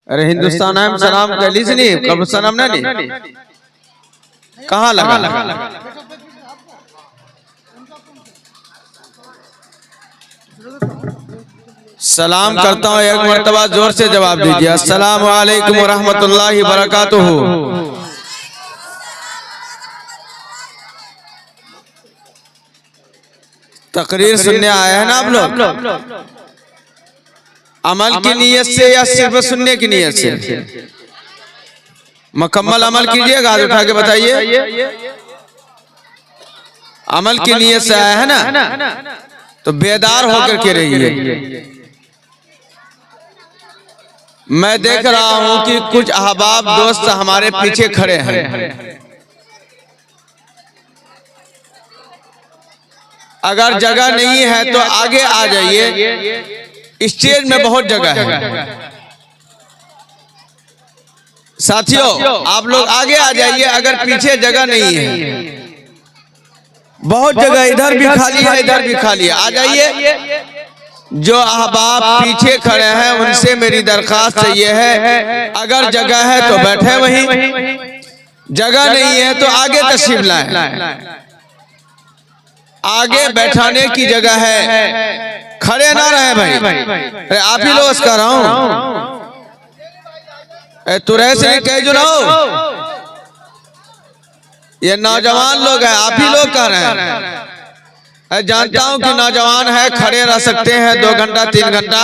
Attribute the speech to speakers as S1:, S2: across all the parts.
S1: अरे हिंदुस्तान में सलाम कर ली नहीं, कब्रिस्तान में नहीं, कहाँ लगा? सलाम करता हूँ, एक मर्तबा जोर से जवाब दीजिए। अस्सलाम वालेकुम व रहमतुल्लाहि व बरकातुहू। तकरीर सुनने आए हैं ना आप लोग? अमल की नीयत से या सिर्फ सुनने की नीयत से? मुकम्मल अमल कीजिएगा, हाथ उठा के बताइए। अमल की नीयत से आया है ना, तो बेदार होकर के रहिए। मैं देख रहा हूं कि कुछ अहबाब दोस्त हमारे पीछे खड़े हैं। अगर जगह नहीं है तो आगे आ जाइए, स्टेज में बहुत जगह है। साथियों आप लोग आगे आ जाइए, अगर पीछे जगह नहीं है। बहुत जगह इधर भी खाली है, इधर भी खाली है, आ जाइए। जो अहबाब पीछे खड़े हैं उनसे मेरी दरखास्त ये है, अगर जगह है तो बैठे वहीं, जगह नहीं है तो आगे तशरीफ लाएं। आगे बैठाने की जगह है, खड़े ना रहे भाई। अरे आप ही लोग कह रहा हूं, तुरह से कह जो रहो, ये नौजवान लोग हैं, आप ही लोग कह रहे हैं। जानता हूं कि नौजवान है, खड़े रह सकते हैं 2 घंटा 3 घंटा,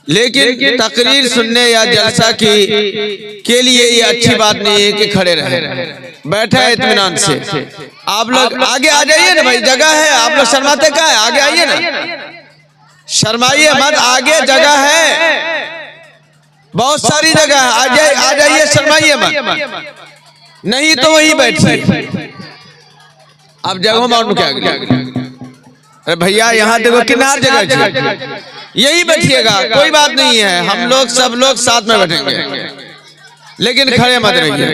S1: लेकिन तकरीर सुनने या जलसा के लिए ये अच्छी बात नहीं है कि खड़े रहे। बैठे इत्मीनान से। आप लोग आगे आ जाइए ना भाई, जगह है। आप लोग शर्माते क्या है? आगे आइए ना, शर्माइए मत, आगे जगह है, बहुत सारी जगह है, आ जाइए, शर्माइए मत। नहीं तो वहीं बैठिए। आप जगह मालूम क्या? अरे भैया यहाँ देखो, किनार जगह, यही बैठिएगा, कोई बात नहीं है। हम लोग सब लोग साथ में बैठेंगे, लेकिन खड़े मत रहिए।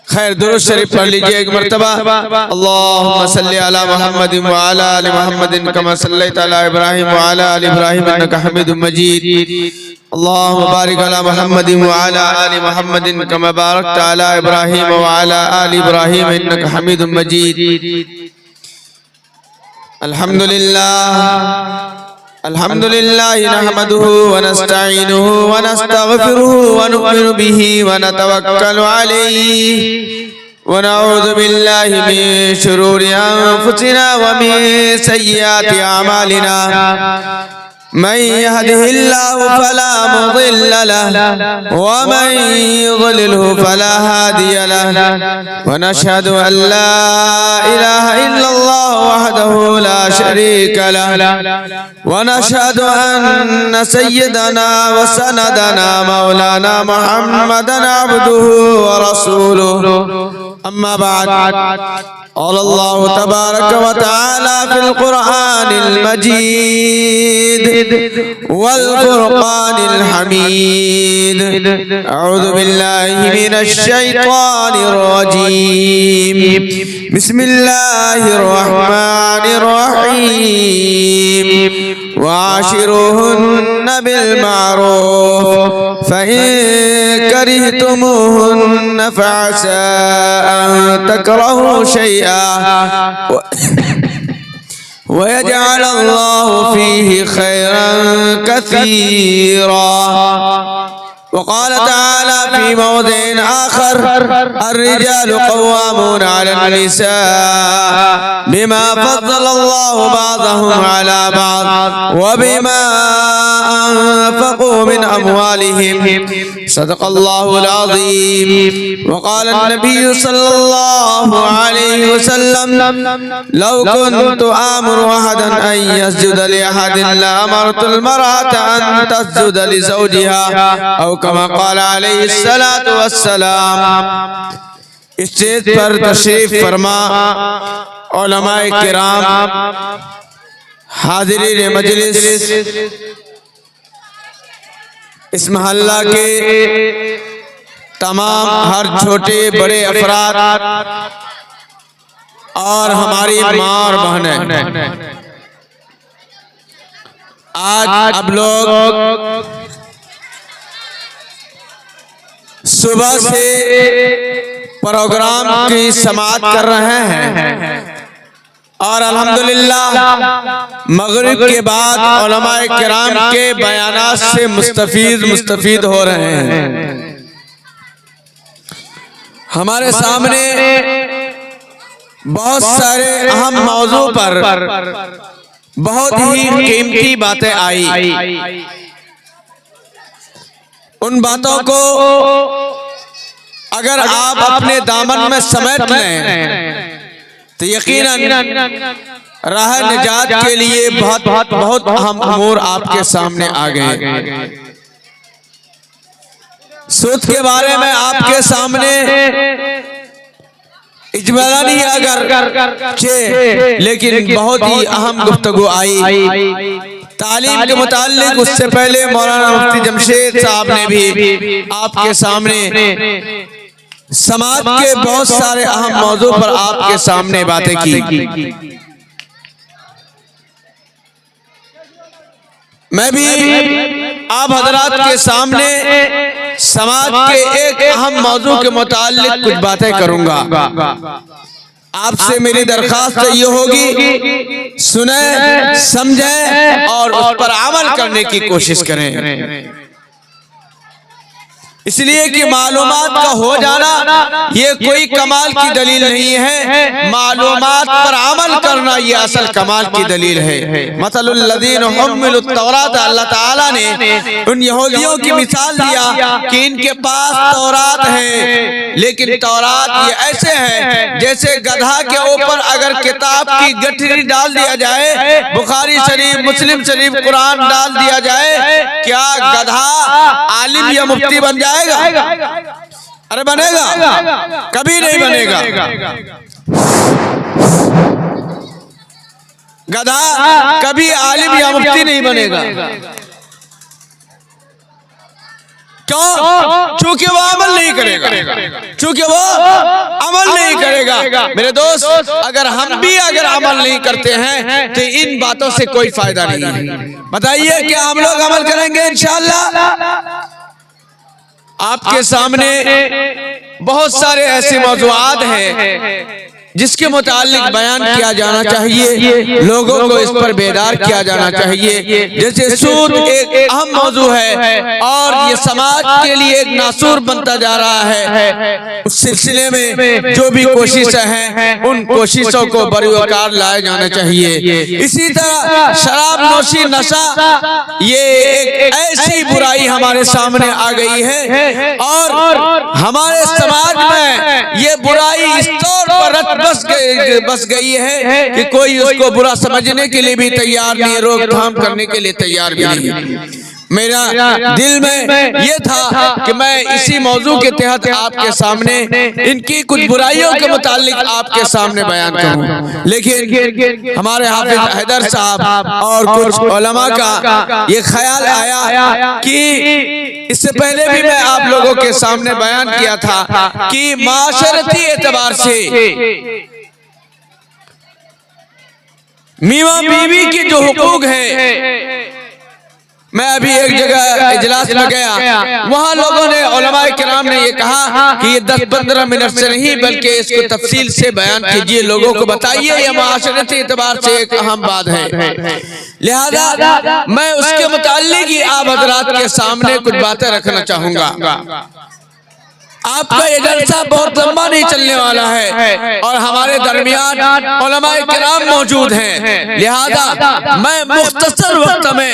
S1: खैर दुरूद शरीफ पढ़ लीजिए एक मर्तबा। अल्लाहुम्मा सल्ली अला मुहम्मद व अला आलि मुहम्मद कमा सल्लैता अला इब्राहीम व अला आलि इब्राहीम इन्नका हमीदुम मजीद। अल्लाहुम्मा बारिक अला मुहम्मद व अला आलि मुहम्मद कमा बारकता अला इब्राहीम व अला आलि इब्राहीम इन्नका हमीदुम मजीद। अल्हम्दुलिल्लाह नहमदुहु व नस्तईनुहु व नस्तगफिरुहु व नु'मिनु बिही व नतवक्कलु अलैहि व नऊज़ु बिल्लाहि मिन शुरूरि अनफुसिना व मिन सय्यिआति अमालिना। मन यहदिहिल्लाहु फला मुदिल्ल लहु व मन युद्लिलहु फला हादिय लहु व नशहदु अन ला इलाहा इल्लल्लाह वहदहु ला शरीका लहु व नशहदु अन्न सय्यदना व सनदना मौलाना मुहम्मदन अब्दुहु व रसूलुहु। अम्मा बाद। अल्लाह तबारक व तआला फिल कुरआनिल मजीद वल फुरकानिल हमीद। अऊज़ु बिल्लाहि मिनश शैतानिर रजीम। बिस्मिल्लाहिर रहमानिर रहीम। वाशिरूहुन्ना बिल मारूफ फ़इन करिहतुमूहुन्ना फ़असा अन तकरहू शैअन वयजअल अल्लाहु फ़ीही खैरन कसीरा। वक़ाल तआला फ़ी मौज़िइन आख़र अर्रिजालु क़व्वामूना अलन निसा बिमा फ़ज़्ज़ल अल्लाहु बअदहुम अला बअद व बिमा अनफ़क़ू मिन अमवालिहिम। सदक़ल्लाहुल अज़ीम। वक़ाल अन्नबिय्यु सल्लल्लाहु अलैहि वसल्लम लौ कुन्तु आमुरु अहदन अन यस्जुद लिअहदिन लअमरतुल मरअता अन तस्जुद लिज़ौजिहा औ कमा क़ाल अलैहि सलातु वस्सलाम। स्टेज पर तशरीफ फरमा उलमाए किराम, हाज़िरीन मजलिस, इस मोहल्ला के तमाम हर छोटे बड़े अफराद और हमारी माँ और बहनें, आज अब लोग सुबह से प्रोग्राम की समाअत कर रहे हैं और अल्हम्दुलिल्लाह मगरिब के बाद उलमाए किराम के बयानात से मुस्तफीद हो रहे हैं। हमारे सामने बहुत सारे अहम मौजू पर बहुत ही कीमती बातें आई। उन बातों को अगर आप अपने दामन में समेट लें तो यकीनन राह निजात के लिए बहुत अहम अमूर आपके सामने आ गए। सूद के बारे में आपके सामने इजमाली अगर लेकिन बहुत ही अहम गुफ्तगू आई तालीम के मुताल्लिक। उससे पहले मौलाना मुफ्ती जमशेद साहब ने भी आपके सामने समाज के बहुत सारे अहम मौजू पर आपके सामने बातें की। मैं भी आप हजरात के सामने समाज के एक अहम मौजू के मुताल्लिक कुछ बातें करूंगा। आपसे मेरी दरख्वास्त ये होगी, सुने, समझें और उस पर अमल करने की कोशिश करें। इसलिए कि मालूमात का हो जाना ये कोई कमाल की दलील नहीं है, मालूमात पर अमल करना ये असल कमाल की दलील है। मसलुल लज़ीना हुम्मिलुत तौरात, अल्लाह ताला ने उन यहूदियों की मिसाल दिया कि इनके पास तौरात है, लेकिन तौरात ये ऐसे है जैसे गधा के ऊपर अगर किताब की गठरी डाल दिया जाए, बुखारी शरीफ, मुस्लिम शरीफ, कुरान डाल दिया जाए, क्या गधा आलिम या मुफ्ती बन जाए? अरे बनेगा? कभी नहीं बनेगा। गधा कभी आलिम या मुफ्ती नहीं बनेगा। क्यों? चूंकि वो अमल नहीं करेगा, चूंकि वो अमल नहीं करेगा। मेरे दोस्त, अगर हम भी अगर अमल नहीं करते हैं तो इन बातों से कोई फायदा नहीं है। बताइए क्या हम लोग अमल करेंगे? इंशाअल्लाह। आपके सामने बहुत सारे ऐसे मौज़ूआत हैं जिसके मुताल्लिक बयान किया जाना चाहिए, लोगों को इस पर बेदार किया जाना चाहिए। जैसे सूद एक अहम मौजू है और ये समाज के लिए एक नासूर बनता जा रहा है। उस सिलसिले में जो भी कोशिशें हैं उन कोशिशों को बरूकार लाया जाना चाहिए। इसी तरह शराब नोशी, नशा ये एक ऐसी बुराई हमारे सामने आ गई है और हमारे समाज में ये बुराई इस तौर पर बस गई है कि कोई उसको बुरा समझने के लिए भी तैयार नहीं, रोकथाम करने के लिए तैयार भी नहीं। मेरा दिल में ये था कि मैं इसी मौजू के तहत आपके सामने इनकी कुछ बुराइयों के मुतालिक आपके सामने बयान करूं, लेकिन हमारे हाफिज हैदर साहब और कुछ उलमा का ये ख्याल आया कि इससे पहले भी मैं आप लोगों के सामने बयान किया था कि माशरती एतबार से मीवा बीवी की जो हुकूक है, मैं अभी एक जगह इजलास में गया, वहाँ लोगों ने उलमाए किराम ने ये कहा कि ये 10-15 मिनट से नहीं बल्कि इसको तफसील से बयान कीजिए, लोगों को बताइए, ये माशरती एतबार से एक अहम बात है। लिहाजा मैं उसके मुताल्लिक ही आप हजरात के सामने कुछ बातें रखना चाहूंगा। आपका ये जलसा बहुत लंबा नहीं चलने वाला है और हमारे दरमियान उलमाए किराम मौजूद हैं, लिहाजा मैं मुख्तसर वक्त में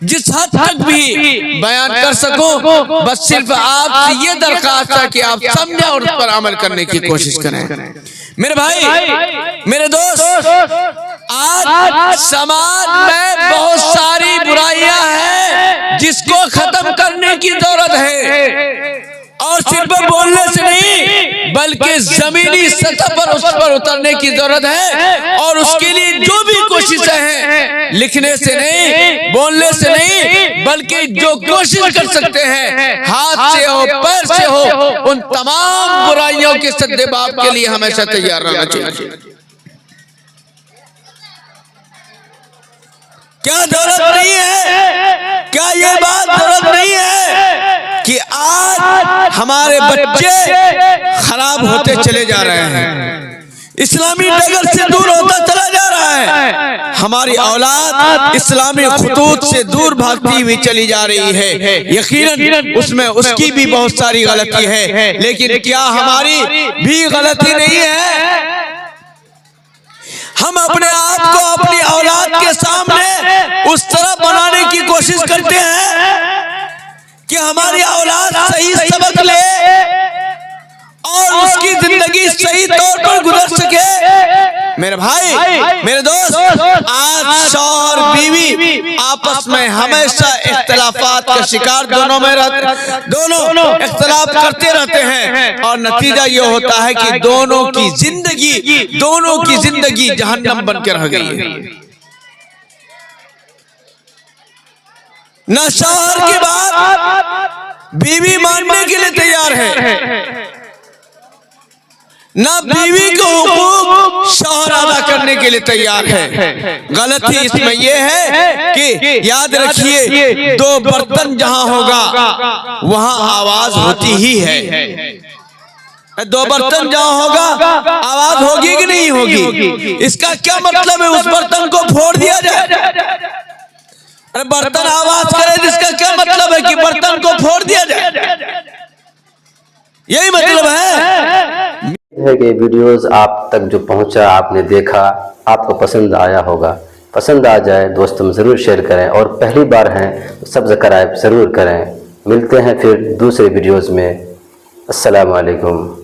S1: जिस हद तक भी बयान कर सकूं, बस सिर्फ आपसे ये दरख्वास्त है कि आप समझें और उस पर अमल करने की कोशिश करें। मेरे भाई, मेरे दोस्त, आज समाज में बहुत सारी बुराइयां हैं जिसको खत्म करने की जरूरत है और सिर्फ बोलने से नहीं बल्कि जमीनी सतह पर उस पर उतरने की जरूरत है। और उसके लिए जो भी कोशिशें हैं, लिखने से नहीं, बोलने से नहीं, बल्कि जो कोशिश कर सकते हैं, हाथ से हो, पैर से हो, उन तमाम बुराइयों के सद्देबाब के लिए हमेशा तैयार रहना चाहिए। क्या जरूरत नहीं है? क्या ये बात जरूरत नहीं है कि आज हमारे बच्चे खराब होते चले जा रहे हैं, इस्लामी डगर से दूर होता चला जा रहा है, हमारी औलाद इस्लामी खुतूत से दूर भागती हुई चली जा रही है। यकीनन उसमें उसकी भी बहुत सारी गलती है, लेकिन क्या हमारी भी गलती नहीं है? हम अपने आप को अपनी औलाद के सामने उस तरह बनाने की कोशिश करते हैं कि हमारी औलाद सही सबक ले और उसकी जिंदगी सही तौर पर गुजर सके। मेरे भाई, मेरे दोस्त, आज शौहर बीवी आपस में हमेशा इख्तिलाफात का शिकार दोनों इख्तिलाफ करते रहते हैं, और नतीजा ये होता है कि दोनों की जिंदगी जहन्नम बन के रह गई है। न शौहर की बात बीवी मानने के लिए तैयार है, ना बीवी को हुकूक शौहर अदा करने के लिए तैयार है। गलती इसमें यह है कि याद रखिए, दो बर्तन जहां होगा वहां आवाज होती ही है। दो बर्तन जहां होगा आवाज होगी कि नहीं होगी? इसका क्या मतलब है उस बर्तन को फोड़ दिया जाए? अरे बर्तन आवाज करे, जिसका क्या मतलब है कि बर्तन को फोड़ दिया जाए? यही मतलब है
S2: कि वीडियोस आप तक जो पहुंचा, आपने देखा, आपको पसंद आया होगा। पसंद आ जाए दोस्तों में ज़रूर शेयर करें, और पहली बार हैं तो सब्सक्राइब ज़रूर करें। मिलते हैं फिर दूसरे वीडियोस में। अस्सलाम वालेकुम।